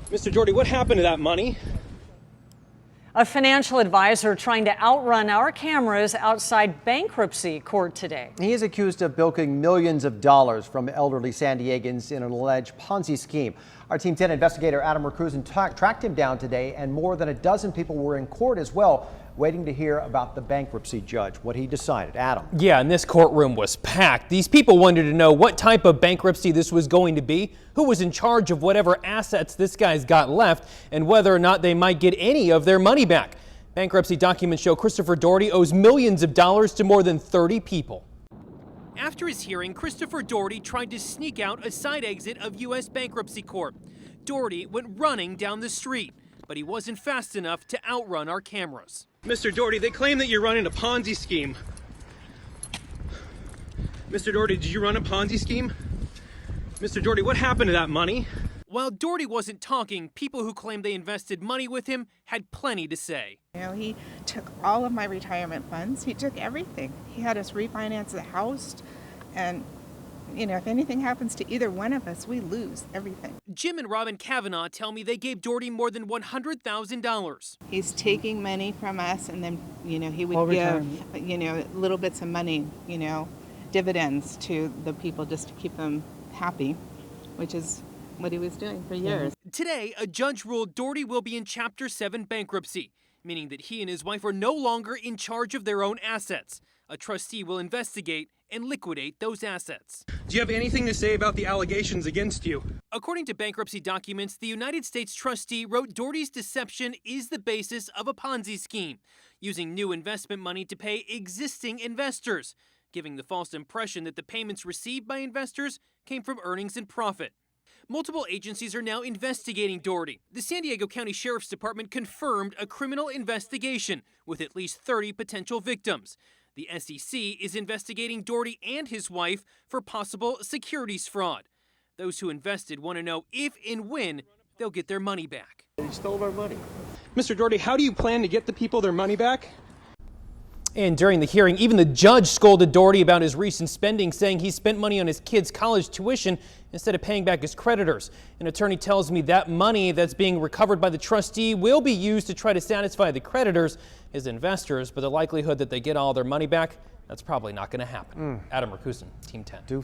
Mr. Doherty, what happened to that money? A financial advisor trying to outrun our cameras outside bankruptcy court today. He is accused of bilking millions of dollars from elderly San Diegans in an alleged Ponzi scheme. Our Team 10 investigator Adam Recruzen tracked him down today, and more than a dozen people were in court as well, waiting to hear about the bankruptcy judge, what he decided. Adam. Yeah, and this courtroom was packed. These people wanted to know what type of bankruptcy this was going to be, who was in charge of whatever assets this guy's got left, and whether or not they might get any of their money back. Bankruptcy documents show Christopher Doherty owes millions of dollars to more than 30 people. After his hearing, Christopher Doherty tried to sneak out a side exit of U.S. bankruptcy court. Doherty went running down the street, but he wasn't fast enough to outrun our cameras. Mr. Doherty, they claim that you're running a Ponzi scheme. Mr. Doherty, did you run a Ponzi scheme? Mr. Doherty, what happened to that money? While Doherty wasn't talking, people who claimed they invested money with him had plenty to say. You know, he took all of my retirement funds. He took everything. He had us refinance the house, and you know, if anything happens to either one of us, we lose everything. Jim and Robin Kavanaugh tell me they gave Doherty more than $100,000. He's taking money from us, and then, you know, he would give, you know, little bits of money, you know, dividends to the people just to keep them happy, which is what he was doing for years. Today, a judge ruled Doherty will be in Chapter 7 bankruptcy, meaning that he and his wife are no longer in charge of their own assets. A trustee will investigate and liquidate those assets. Do you have anything to say about the allegations against you? According to bankruptcy documents, the United States trustee wrote Doherty's deception is the basis of a Ponzi scheme, using new investment money to pay existing investors, giving the false impression that the payments received by investors came from earnings and profit. Multiple agencies are now investigating Doherty. The San Diego County Sheriff's Department confirmed a criminal investigation with at least 30 potential victims. The SEC is investigating Doherty and his wife for possible securities fraud. Those who invested want to know if and when they'll get their money back. He stole our money. Mr. Doherty, how do you plan to get the people their money back? And during the hearing, even the judge scolded Doherty about his recent spending, saying he spent money on his kids' college tuition instead of paying back his creditors. An attorney tells me that money that's being recovered by the trustee will be used to try to satisfy the creditors, his investors, but the likelihood that they get all their money back, that's probably not going to happen. Adam Recruzen, Team 10.